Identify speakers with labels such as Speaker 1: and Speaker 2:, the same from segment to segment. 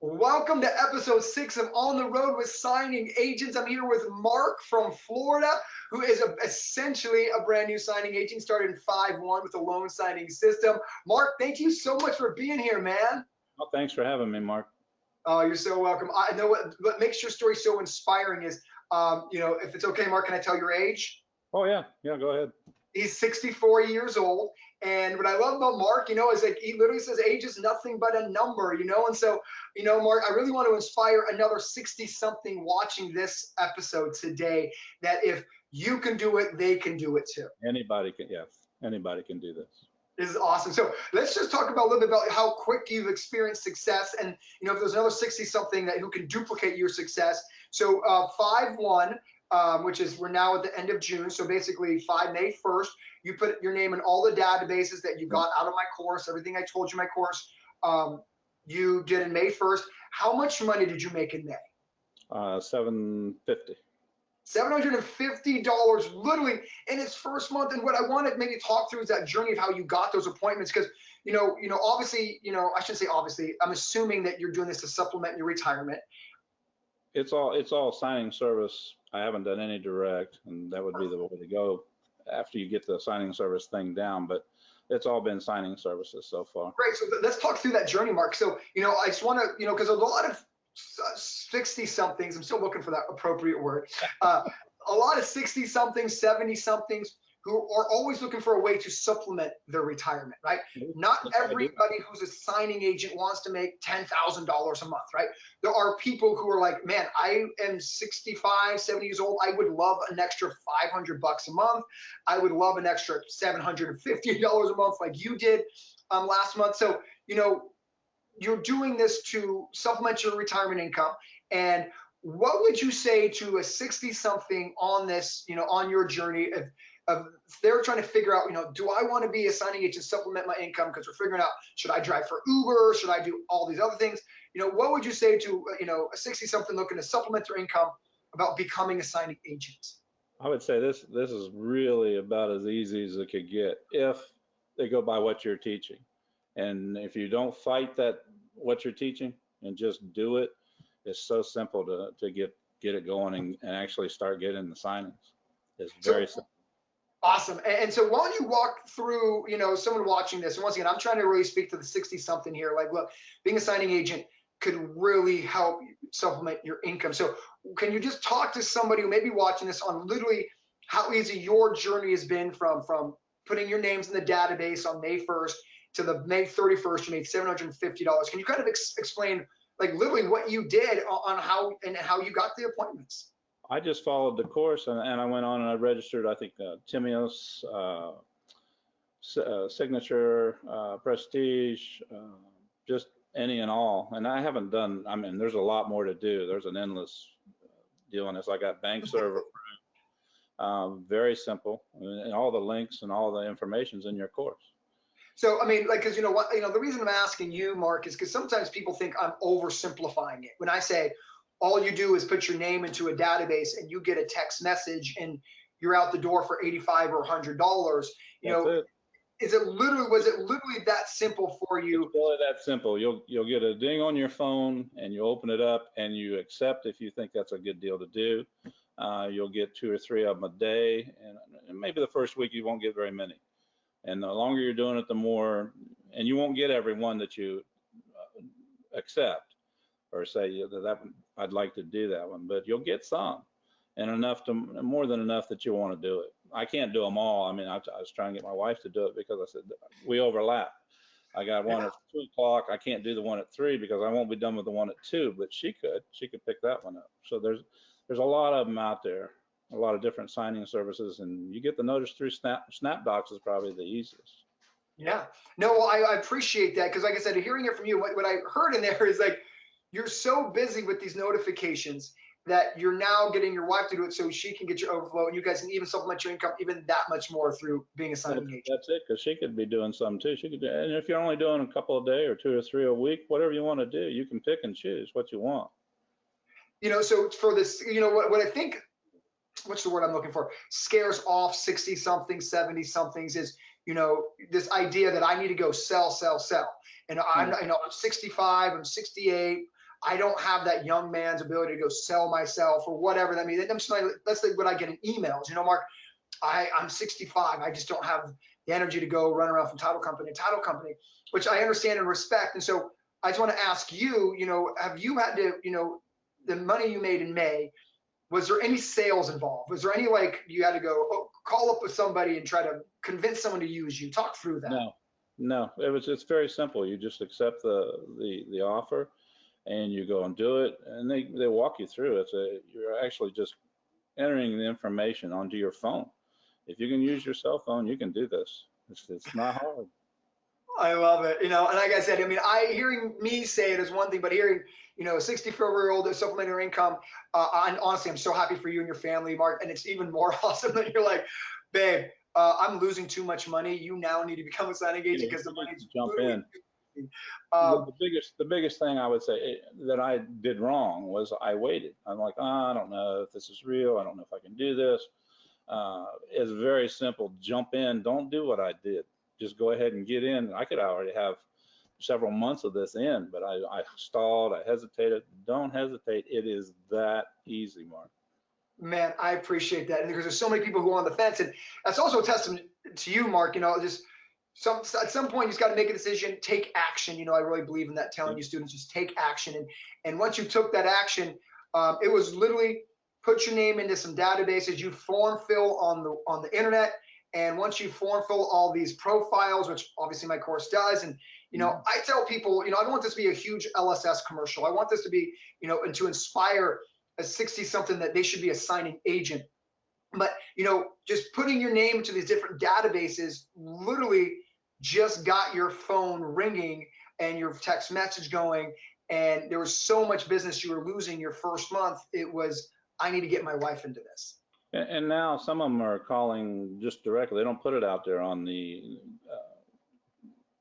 Speaker 1: Welcome to episode 6 of On the Road with Signing Agents. I'm here with Mark from Florida, who is essentially a brand new signing agent, started in 5-1 with a loan signing system. Mark, thank you so much for being here, man.
Speaker 2: Well, thanks for having me, Mark.
Speaker 1: Oh, you're so welcome. I know what makes your story so inspiring is, if it's okay, Mark, can I tell your age?
Speaker 2: Oh, yeah, go ahead.
Speaker 1: He's 64 years old. And what I love about Mark, is like he literally says age is nothing but a number, And so, Mark, I really want to inspire another 60-something watching this episode today that if you can do it, they can do it too.
Speaker 2: Anybody can, yes, anybody can do this.
Speaker 1: This is awesome. So let's just talk about a little bit about how quick you've experienced success, and if there's another 60-something who can duplicate your success. So 5-1. Which is we're now at the end of June. So basically May 1st, you put your name in all the databases that you got out of my course, everything I told you in my course, you did in May 1st. How much money did you make in May?
Speaker 2: $750.
Speaker 1: $750 literally in its first month. And what I want to maybe talk through is that journey of how you got those appointments. Because, obviously, I shouldn't say obviously, I'm assuming that you're doing this to supplement your retirement.
Speaker 2: It's all signing service. I haven't done any direct, and that would be the way to go after you get the signing service thing down. But it's all been signing services so far.
Speaker 1: Great. So let's talk through that journey, Mark. So, I just want to, because a lot of 60-somethings, I'm still looking for that appropriate word. A lot of 60-somethings, 70-somethings who are always looking for a way to supplement their retirement, right? Not everybody who's a signing agent wants to make $10,000 a month, right? There are people who are like, man, I am 65, 70 years old. I would love an extra $500 a month. I would love an extra $750 a month like you did last month. So, you're doing this to supplement your retirement income. And what would you say to a 60-something on this, on your journey of they're trying to figure out, do I want to be a signing agent, supplement my income? Because we're figuring out, should I drive for Uber? Should I do all these other things? What would you say to, a 60-something looking to supplement their income about becoming a signing agent?
Speaker 2: I would say this is really about as easy as it could get if they go by what you're teaching. And if you don't fight what you're teaching and just do it, it's so simple to get it going and actually start getting the signings. It's very simple.
Speaker 1: Awesome. And so why don't you walk through, someone watching this, and once again, I'm trying to really speak to the 60-something here. Like, look, being a signing agent could really help supplement your income. So can you just talk to somebody who may be watching this on literally how easy your journey has been from putting your names in the database on May 1st to the May 31st, you made $750. Can you kind of explain like literally what you did on how you got the appointments?
Speaker 2: I just followed the course and I went on and I registered, I think, Timios, Signature, Prestige, just any and all. And I haven't done, there's a lot more to do. There's an endless deal in this. I got bank server, very simple, and all the links and all the information's in your course.
Speaker 1: So, because the reason I'm asking you, Mark, is because sometimes people think I'm oversimplifying it. When I say, all you do is put your name into a database and you get a text message and you're out the door for $85 or $100. Was it literally that simple for you?
Speaker 2: It's really that simple. You'll get a ding on your phone and you open it up and you accept if you think that's a good deal to do. You'll get 2 or 3 of them a day, and maybe the first week you won't get very many. And the longer you're doing it, the more, and you won't get every one that you accept or say that I'd like to do that one, but you'll get some, and more than enough that you want to do it. I can't do them all. I was trying to get my wife to do it because I said we overlap. I got one at 2 o'clock. I can't do the one at 3 because I won't be done with the one at 2, but she could pick that one up. So there's a lot of them out there, a lot of different signing services, and you get the notice through SnapDocs is probably the easiest.
Speaker 1: Yeah, no, well, I appreciate that, because like I said, hearing it from you, what I heard in there is like, you're so busy with these notifications that you're now getting your wife to do it so she can get your overflow, and you guys can even supplement your income even that much more through being a signing agent.
Speaker 2: That's it, because she could be doing some too. She could do, and if you're only doing a couple a day or 2 or 3 a week, whatever you want to do, you can pick and choose what you want.
Speaker 1: So for this, what I think, what's the word I'm looking for, scares off 60-somethings, 70-somethings is, this idea that I need to go sell. And I'm 65, I'm 68. I don't have that young man's ability to go sell myself or whatever that means. That's like what I get in emails. You know, Mark, I'm 65. I just don't have the energy to go run around from title company to title company, which I understand and respect. And so I just want to ask you, you know, have you had to, you know, the money you made in May, was there any sales involved? Was there any, like, you had to go call up with somebody and try to convince someone to use you? Talk through that.
Speaker 2: No, it's very simple. You just accept the offer and you go and do it, and they walk you through. You're actually just entering the information onto your phone. If you can use your cell phone, you can do this. It's not hard.
Speaker 1: I love it. You know, and like I said, I mean, hearing me say it is one thing, but hearing, you know, a 64-year-old supplemental income, honestly, I'm so happy for you and your family, Mark. And it's even more awesome that you're like, babe, I'm losing too much money. You now need to become a signing agent because the money's
Speaker 2: jump in. The biggest thing I would say that I did wrong was I waited. I'm like, I don't know if this is real. I don't know if I can do this. It's very simple. Jump in. Don't do what I did. Just go ahead and get in. I could already have several months of this in, but I stalled. I hesitated. Don't hesitate. It is that easy, Mark.
Speaker 1: Man, I appreciate that. And because there's so many people who are on the fence, and that's also a testament to you, Mark. You know, just at some point, you just got to make a decision, take action. You know, I really believe in that, telling you students just take action. And once you took that action, it was literally put your name into some databases. You form fill on the internet. And once you form fill all these profiles, which obviously my course does, and you know, I tell people, you know, I don't want this to be a huge LSS commercial. I want this to be, you know, and to inspire a 60-something that they should be a signing agent. But you know, just putting your name into these different databases literally just got your phone ringing and your text message going, and there was so much business you were losing your first month. It was, I need to get my wife into this.
Speaker 2: And now some of them are calling just directly. They don't put it out there on the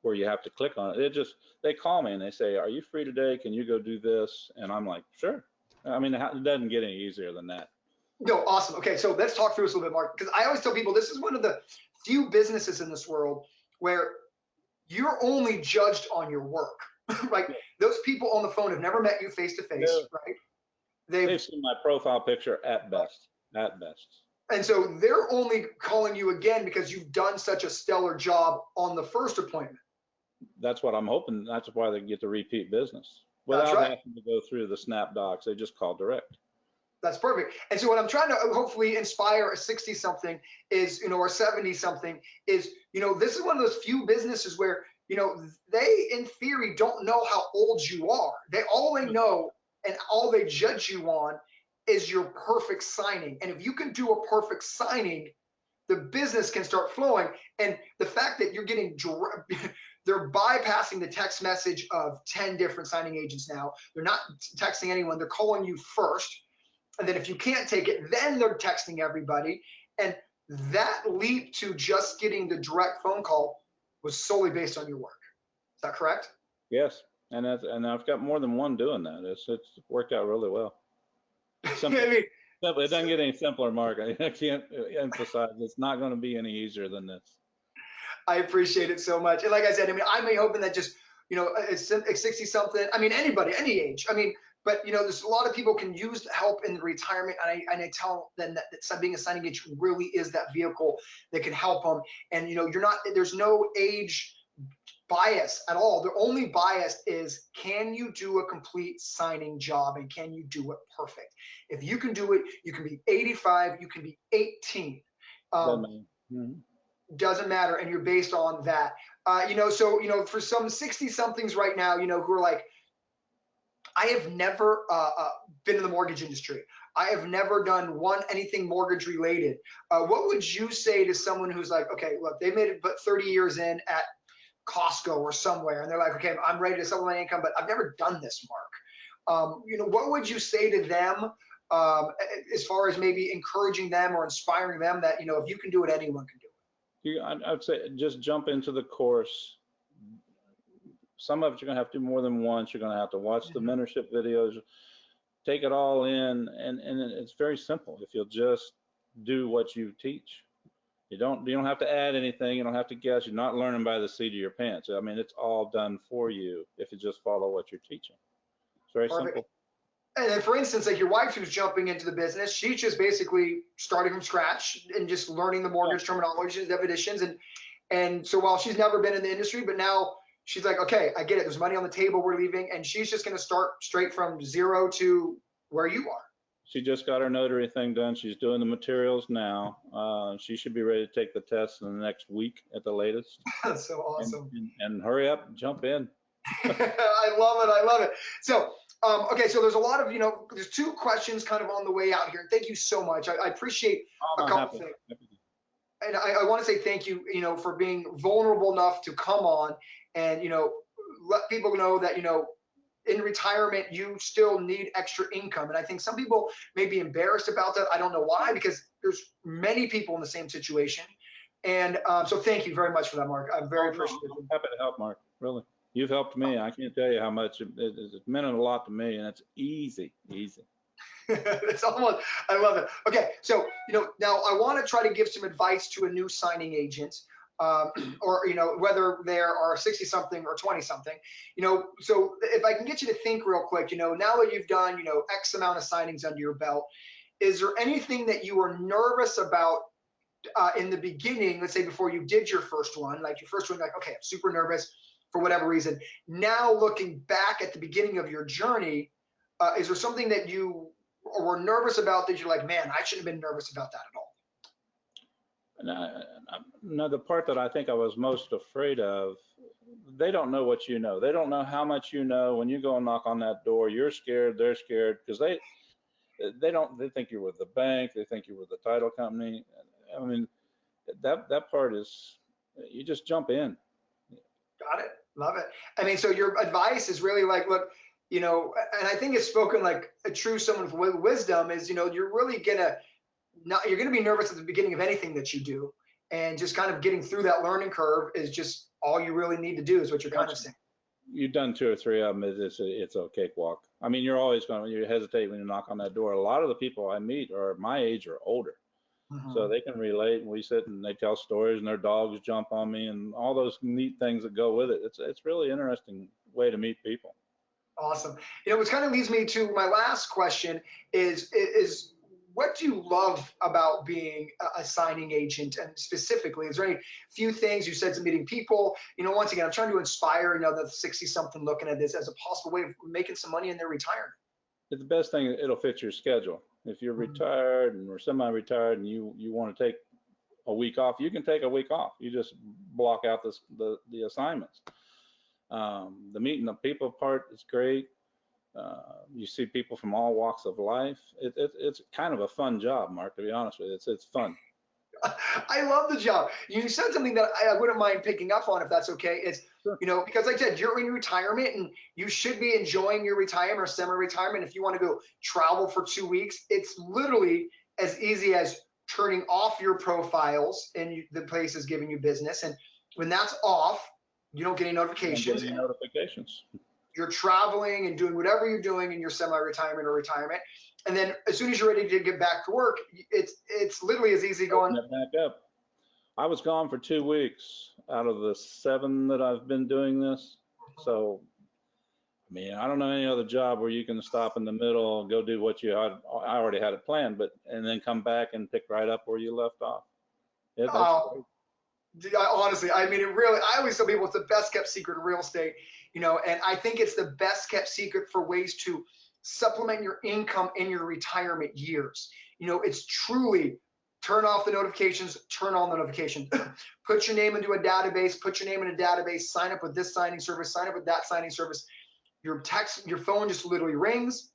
Speaker 2: where you have to click on it. They call me and they say, "Are you free today? Can you go do this?" And I'm like, "Sure." I mean, it doesn't get any easier than that.
Speaker 1: No, awesome. Okay, so let's talk through this a little bit, Mark, because I always tell people this is one of the few businesses in this world where you're only judged on your work. Right? Those people on the phone have never met you face to face, right?
Speaker 2: They've seen my profile picture at best. At best.
Speaker 1: And so they're only calling you again because you've done such a stellar job on the first appointment.
Speaker 2: That's what I'm hoping. That's why they get the repeat business without having to go through the snap docs. They just call direct.
Speaker 1: That's perfect. And so what I'm trying to hopefully inspire a 60-something is, you know, or 70-something is, you know, this is one of those few businesses where, you know, they in theory don't know how old you are. All they know and all they judge you on is your perfect signing. And if you can do a perfect signing, the business can start flowing. And the fact that you're getting, they're bypassing the text message of 10 different signing agents now. They're not texting anyone. They're calling you first. And then if you can't take it, then they're texting everybody. And that leap to just getting the direct phone call was solely based on your work. Is that correct?
Speaker 2: Yes. And I've got more than one doing that. It's worked out really well. Simple. It doesn't get any simpler, Mark. I can't emphasize it's not going to be any easier than this.
Speaker 1: I appreciate it so much. And like I said, I mean, I'm hoping that just, you know, a 60-something, I mean, anybody, any age. I mean, but, you know, there's a lot of people can use help in the retirement. And I tell them that being a signing agent really is that vehicle that can help them. And, you know, there's no age bias at all. The only bias is, can you do a complete signing job and can you do it perfect? If you can do it, you can be 85, you can be 18. Doesn't matter. And you're based on that. You know, so, you know, for some 60-somethings right now, you know, who are like, I have never been in the mortgage industry. I have never done anything mortgage related. What would you say to someone who's like, okay, look, they made it but 30 years in at Costco or somewhere, and they're like, okay, I'm ready to supplement my income, but I've never done this, Mark. You know, what would you say to them as far as maybe encouraging them or inspiring them that, you know, if you can do it, anyone can do it?
Speaker 2: I'd say just jump into the course. Some of it you're going to have to do more than once. You're going to have to watch the mentorship videos, take it all in, and it's very simple. If you'll just do what you teach. You don't have to add anything. You don't have to guess. You're not learning by the seat of your pants. I mean, it's all done for you if you just follow what you're teaching. It's very
Speaker 1: Perfect.
Speaker 2: simple.
Speaker 1: And then, for instance, like your wife who's jumping into the business, she's just basically starting from scratch and just learning the mortgage terminology, definitions, and so while she's never been in the industry, but now she's like, okay, I get it. There's money on the table. We're leaving, and she's just going to start straight from zero to where you are.
Speaker 2: She just got her notary thing done. She's doing the materials now. She should be ready to take the test in the next week at the latest.
Speaker 1: That's so awesome.
Speaker 2: And hurry up, jump in.
Speaker 1: I love it. I love it. So, okay, so there's a lot of, there's two questions kind of on the way out here. Thank you so much. I appreciate a couple things. And I want to say thank you, for being vulnerable enough to come on and, let people know that, in retirement, you still need extra income. And I think some people may be embarrassed about that. I don't know why, because there's many people in the same situation. And so thank you very much for that, Mark. I'm very appreciative.
Speaker 2: I'm happy to help, Mark. Really. You've helped me. I can't tell you how much it meant a lot to me, and it's easy.
Speaker 1: It's almost, I love it. Okay, so now I want to try to give some advice to a new signing agent, or whether they are 60-something or 20-something. So if I can get you to think real quick, now that you've done X amount of signings under your belt, is there anything that you were nervous about in the beginning? Let's say before you did your first one, like your first one, like, okay, I'm super nervous for whatever reason. Now looking back at the beginning of your journey, is there something that you were nervous about that you're like, man, I shouldn't have been nervous about that at all?
Speaker 2: No, the part that I think I was most afraid of, they don't know what you know. They don't know how much you know. When you go and knock on that door, you're scared, they're scared, because they think you're with the bank, they think you're with the title company. I mean, that part is, you just jump in.
Speaker 1: Got it. Love it. I mean, so your advice is really like, look, and I think it's spoken like a true someone with wisdom is, you're really you're going to be nervous at the beginning of anything that you do. And just kind of getting through that learning curve is just all you really need to do, is what you're kind of saying.
Speaker 2: You've done 2 or 3 of them. It's a cakewalk. I mean, you're always you hesitate when you knock on that door. A lot of the people I meet are my age or older. So they can relate, and we sit and they tell stories, and their dogs jump on me, and all those neat things that go with it. It's really interesting way to meet people.
Speaker 1: Awesome. Which kind of leads me to my last question is what do you love about being a signing agent? And specifically, is there any few things you said to meeting people? Once again, I'm trying to inspire, the 60-something looking at this as a possible way of making some money in their retirement.
Speaker 2: It's the best thing. It'll fit your schedule. If you're retired or semi-retired and you want to take a week off, you can take a week off. You just block out the assignments. The meeting the people part is great. You see people from all walks of life. It's kind of a fun job, Mark, to be honest with you. It's fun.
Speaker 1: I love the job. You said something that I wouldn't mind picking up on, if that's okay. It's, sure. Because like I said, you're in retirement and you should be enjoying your retirement or semi-retirement. If you want to go travel for 2 weeks, it's literally as easy as turning off your profiles and the place is giving you business. And when that's off, you don't get any notifications. You're traveling and doing whatever you're doing in your semi-retirement or retirement. And then as soon as you're ready to get back to work, it's literally as easy going.
Speaker 2: Back up. I was gone for 2 weeks out of the 7 that I've been doing this. So, I mean, I don't know any other job where you can stop in the middle, go do what you had. I already had it planned, and then come back and pick right up where you left off.
Speaker 1: Honestly, I mean, I always tell people it's the best kept secret in real estate, and I think it's the best kept secret for ways to supplement your income in your retirement years. It's truly turn off the notifications, turn on the notifications, put your name into a database, sign up with this signing service, sign up with that signing service. Your phone just literally rings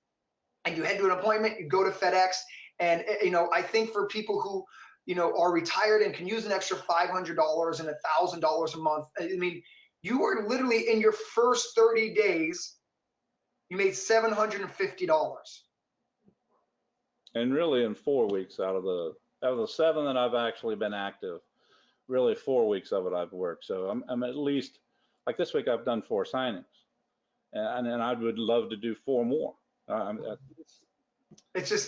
Speaker 1: and you head to an appointment, you go to FedEx. And, I think for people who, are retired and can use an extra $500 and $1,000 a month, I mean, you are literally in your first 30 days, you made $750.
Speaker 2: And really in 4 weeks out of the 7 that I've actually been active, really 4 weeks of it I've worked. So I'm at least, like this week I've done 4 signings, and I would love to do 4 more. I mean, this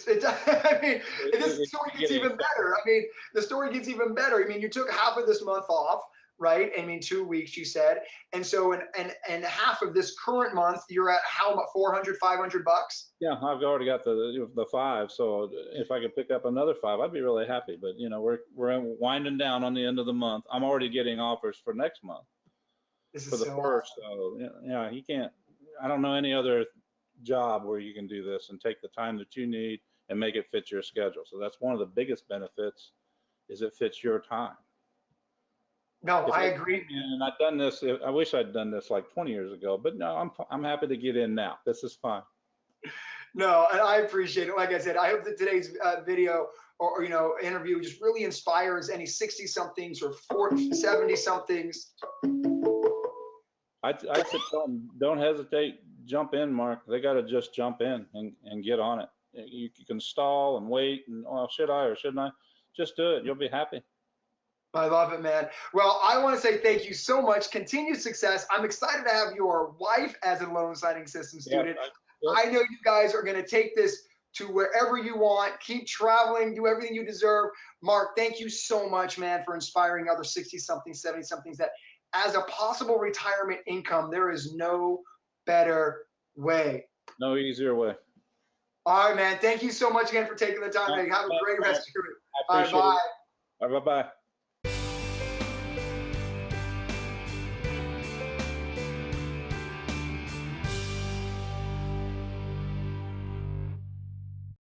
Speaker 2: story gets even better. I mean, the story gets even better. I mean, you took half of this month off.
Speaker 1: right? I mean, 2 weeks, you said. And so, and half of this current month, you're at how much, 400, 500 bucks?
Speaker 2: Yeah, I've already got the 5, so if I could pick up another 5, I'd be really happy. But you know, we're winding down on the end of the month. I'm already getting offers for next month
Speaker 1: This
Speaker 2: for
Speaker 1: is
Speaker 2: the
Speaker 1: so
Speaker 2: first.
Speaker 1: awesome.
Speaker 2: So yeah, you can't. I don't know any other job where you can do this and take the time that you need and make it fit your schedule. So that's one of the biggest benefits, is it fits your time.
Speaker 1: No,
Speaker 2: If
Speaker 1: I
Speaker 2: I
Speaker 1: agree.
Speaker 2: and I've done this, I wish I'd done this like 20 years ago, but no, I'm happy to get in now. This is fine.
Speaker 1: No, and I appreciate it. Like I said, I hope that today's video or, interview just really inspires any 60 somethings or 40, 70 somethings.
Speaker 2: I'd say don't hesitate, jump in, Mark. They got to just jump in and get on it. You can stall and wait and, oh, should I or shouldn't I? Just do it. You'll be happy.
Speaker 1: I love it, man. Well, I want to say thank you so much. Continued success. I'm excited to have your wife as a loan signing system student.
Speaker 2: Yeah,
Speaker 1: I know you guys are going to take this to wherever you want. Keep traveling, do everything you deserve. Mark, thank you so much, man, for inspiring other 60 somethings, 70 somethings that as a possible retirement income, there is no better way.
Speaker 2: no easier way.
Speaker 1: All right, man. Thank you so much again for taking the time.
Speaker 2: Thanks,
Speaker 1: Have a great
Speaker 2: Mark.
Speaker 1: rest of your week.
Speaker 2: I
Speaker 1: All right,
Speaker 2: appreciate
Speaker 1: bye.
Speaker 2: it. All right, bye-bye.